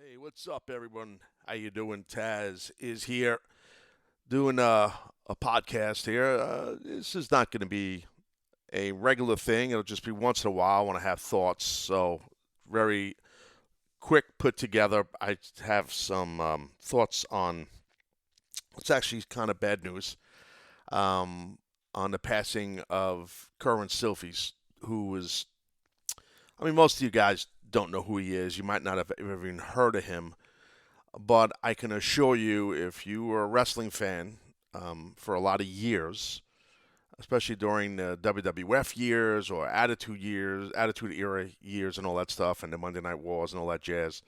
Hey, what's up, everyone? How you doing? Taz is here doing a podcast here. This is not going to be a regular thing. It'll just be once in a while. I want to have thoughts. So, very quick put together. I have some thoughts on what's actually kind of bad news um, on the passing of Kerwin Silfies, who was, I mean, most of you guys don't know who he is. You might not have ever even heard of him. But I can assure you, if you were a wrestling fan for a lot of years, especially during the WWF years or Attitude Era years, and all that stuff, and the Monday Night Wars and all that jazz,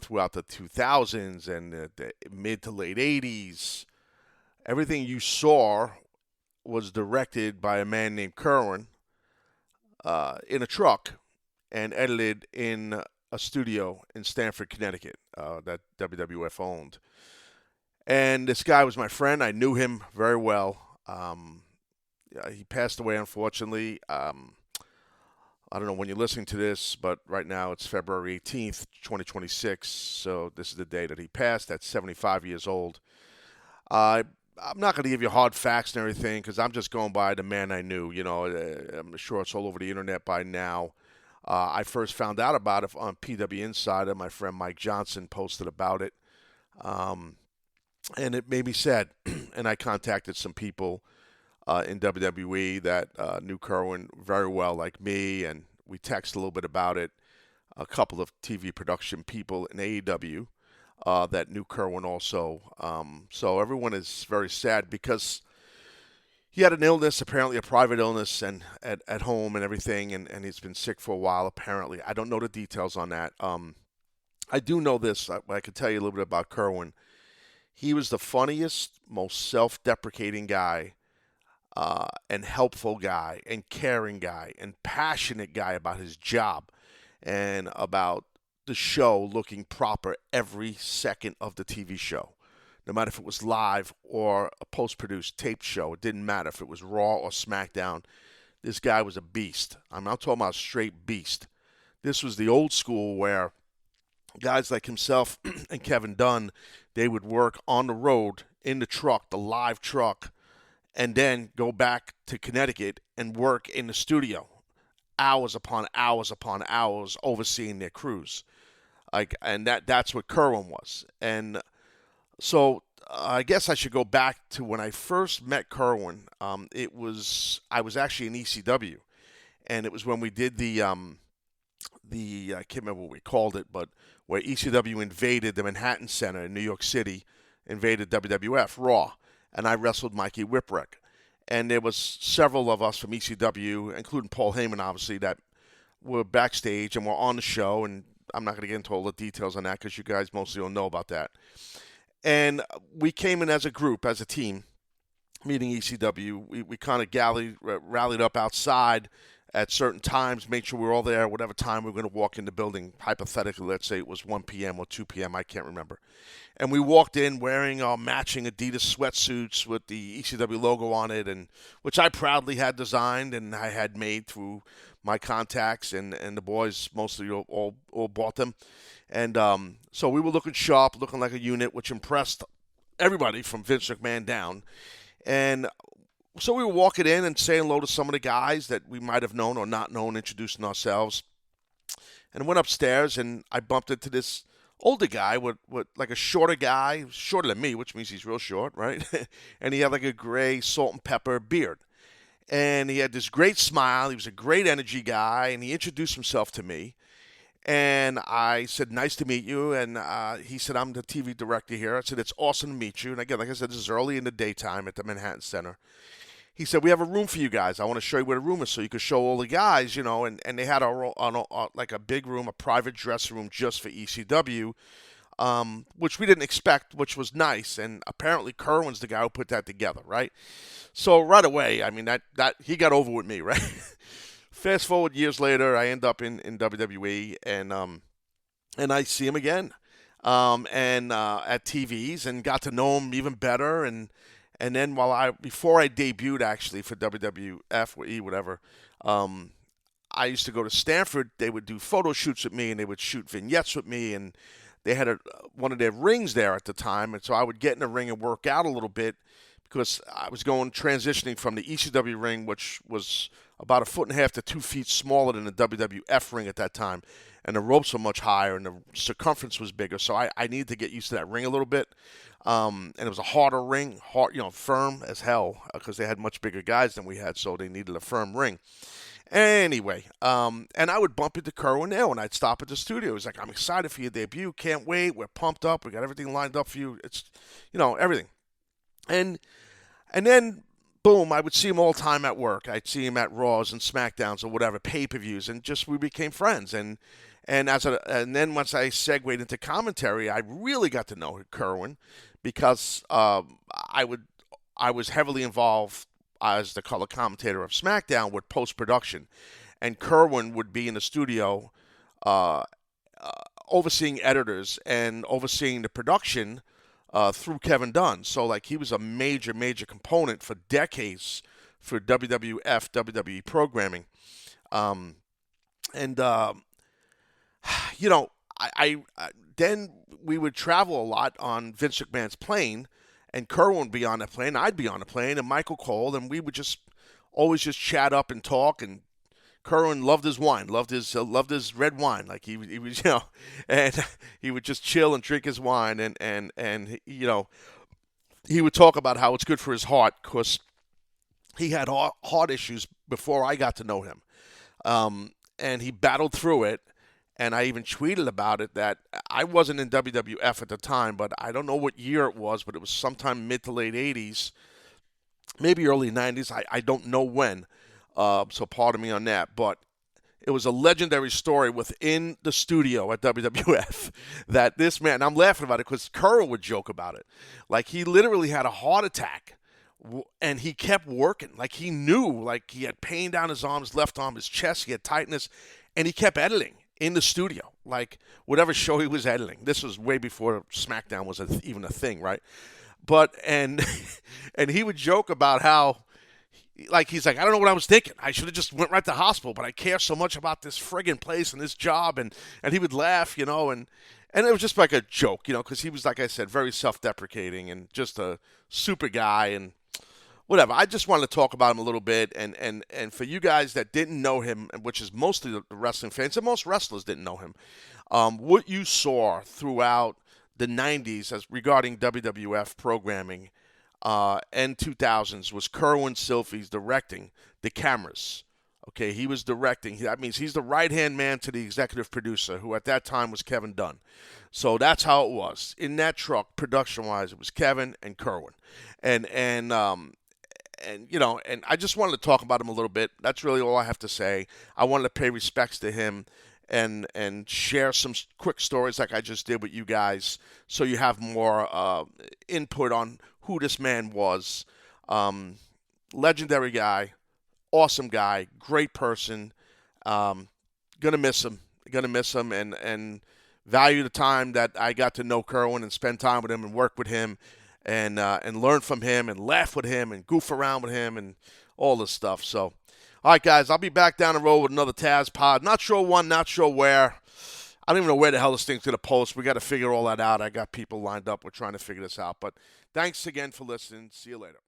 throughout the 2000s and the mid to late 80s, everything you saw was directed by a man named Kerwin in a truck and edited in a studio in Stamford, Connecticut, that WWF owned. And this guy was my friend. I knew him very well. Yeah, he passed away, unfortunately. I don't know when you're listening to this, but right now it's February 18th, 2026. So this is the day that he passed at 75 years old. Uh, I'm not going to give you hard facts and everything because I'm just going by the man I knew. I'm sure it's all over the internet by now. I first found out about it on PW Insider. My friend Mike Johnson posted about it. Um, and it made me sad. And I contacted some people in WWE that knew Kerwin very well, like me, and we texted a little bit about it. A couple of TV production people in AEW that knew Kerwin also. So everyone is very sad because he had an illness, apparently a private illness, and at home and everything, and he's been sick for a while. Apparently, I don't know the details on that. I do know this. I can tell you a little bit about Kerwin. He was the funniest, most self-deprecating guy, and helpful guy, and caring guy, and passionate guy about his job, and about the show looking proper every second of the TV show. No matter if it was live or a post produced taped show, it didn't matter if it was Raw or SmackDown. This guy was a beast. I'm not talking about a straight beast. This was the old school where guys like himself and Kevin Dunn, they would work on the road in the truck, the live truck, and then go back to Connecticut and work in the studio, hours upon hours, overseeing their crews. And that's what Kerwin was. And so I guess I should go back to when I first met Kerwin. I was actually in ECW, and it was when we did the I can't remember what we called it, but where ECW invaded the Manhattan Center in New York City, invaded WWF Raw, and I wrestled Mikey Whipwreck. And there was several of us from ECW, including Paul Heyman, obviously, that were backstage and were on the show. And I'm not going to get into all the details on that because you guys mostly don't know about that. And we came in as a group, as a team, meeting ECW. We kind of rallied up outside at certain times, made sure we were all there, whatever time we were going to walk in the building. Hypothetically, let's say it was 1 p.m. or 2 p.m., I can't remember. And we walked in wearing our matching Adidas sweatsuits with the ECW logo on it, and which I proudly had designed and I had made through my contacts, and the boys mostly all bought them. And so we were looking sharp, looking like a unit, which impressed everybody from Vince McMahon down. And so we were walking in and saying hello to some of the guys that we might have known or not known, introducing ourselves. And I went upstairs and I bumped into this older guy with like a shorter guy, shorter than me, which means he's real short, right? And he had like a gray salt and pepper beard. And he had this great smile. He was a great energy guy, and he introduced himself to me. And I said, "Nice to meet you." And he said, "I'm the TV director here." I said, "It's awesome to meet you." And again, like I said, this is early in the daytime at the Manhattan Center. He said, "We have a room for you guys. I want to show you where the room is so you could show all the guys, you know." And they had like a big room, a private dressing room just for ECW, which we didn't expect, which was nice. And apparently Kerwin's the guy who put that together, right? So right away, I mean, that he got over with me, right? Fast forward years later, I end up in WWE, and I see him again, and at TVs, and got to know him even better. And then before I debuted actually for WWF or E whatever, um, I used to go to Stanford. They would do photo shoots with me, and they would shoot vignettes with me, and they had one of their rings there at the time, and so I would get in the ring and work out a little bit because I was transitioning from the ECW ring, which was about 1.5 to 2 feet smaller than the WWF ring at that time, and the ropes were much higher and the circumference was bigger, so I needed to get used to that ring a little bit. And it was a harder ring, firm as hell, because they had much bigger guys than we had, so they needed a firm ring. Anyway, and I would bump into Kerwin there when I'd stop at the studio. He's like, "I'm excited for your debut. Can't wait. We're pumped up. We got everything lined up for you. It's, everything." And then, boom, I would see him all the time at work. I'd see him at Raws and SmackDowns or whatever, pay-per-views, and just we became friends. And then once I segued into commentary, I really got to know Kerwin because I was heavily involved as the color commentator of SmackDown with post-production. And Kerwin would be in the studio uh, overseeing editors and overseeing the production through Kevin Dunn. So, like, he was a major, major component for decades for WWF, WWE programming. Um, and, then we would travel a lot on Vince McMahon's plane, and Kerwin would be on the plane, I'd be on the plane, and Michael Cole, and we would just always just chat up and talk. And Kerwin loved his wine, loved his red wine, like he was, and he would just chill and drink his wine, and he would talk about how it's good for his heart because he had heart issues before I got to know him, and he battled through it. And I even tweeted about it that I wasn't in WWF at the time, but I don't know what year it was, but it was sometime mid to late 80s, maybe early 90s. I don't know when, so pardon me on that. But it was a legendary story within the studio at WWF that this man, and I'm laughing about it because Kerwin would joke about it. Like, he literally had a heart attack, and he kept working. Like, he knew, like, he had pain down his arm, his left arm, his chest, he had tightness, and he kept editing in the studio, like whatever show he was editing. This was way before SmackDown was even a thing, right? But and he would joke about how, like, he's like, I don't know what I was thinking. I should have just went right to the hospital, but I care so much about this friggin' place and this job, and he would laugh, and it was just like a joke, because he was, like I said, very self-deprecating and just a super guy and whatever. I just wanted to talk about him a little bit, and for you guys that didn't know him, which is mostly the wrestling fans, and most wrestlers didn't know him, what you saw throughout the 90s as regarding WWF programming and 2000s was Kerwin Silfies directing the cameras. Okay, he was directing. That means he's the right-hand man to the executive producer, who at that time was Kevin Dunn. So that's how it was. In that truck, production-wise, it was Kevin and Kerwin. And I just wanted to talk about him a little bit. That's really all I have to say. I wanted to pay respects to him and share some quick stories like I just did with you guys, so you have more input on who this man was. Legendary guy, awesome guy, great person. Gonna miss him. And value the time that I got to know Kerwin and spend time with him and work with him. And learn from him and laugh with him and goof around with him and all this stuff. So, all right, guys, I'll be back down the road with another Taz pod. Not sure when, not sure where. I don't even know where the hell this thing's going to post. We got to figure all that out. I got people lined up. We're trying to figure this out. But thanks again for listening. See you later.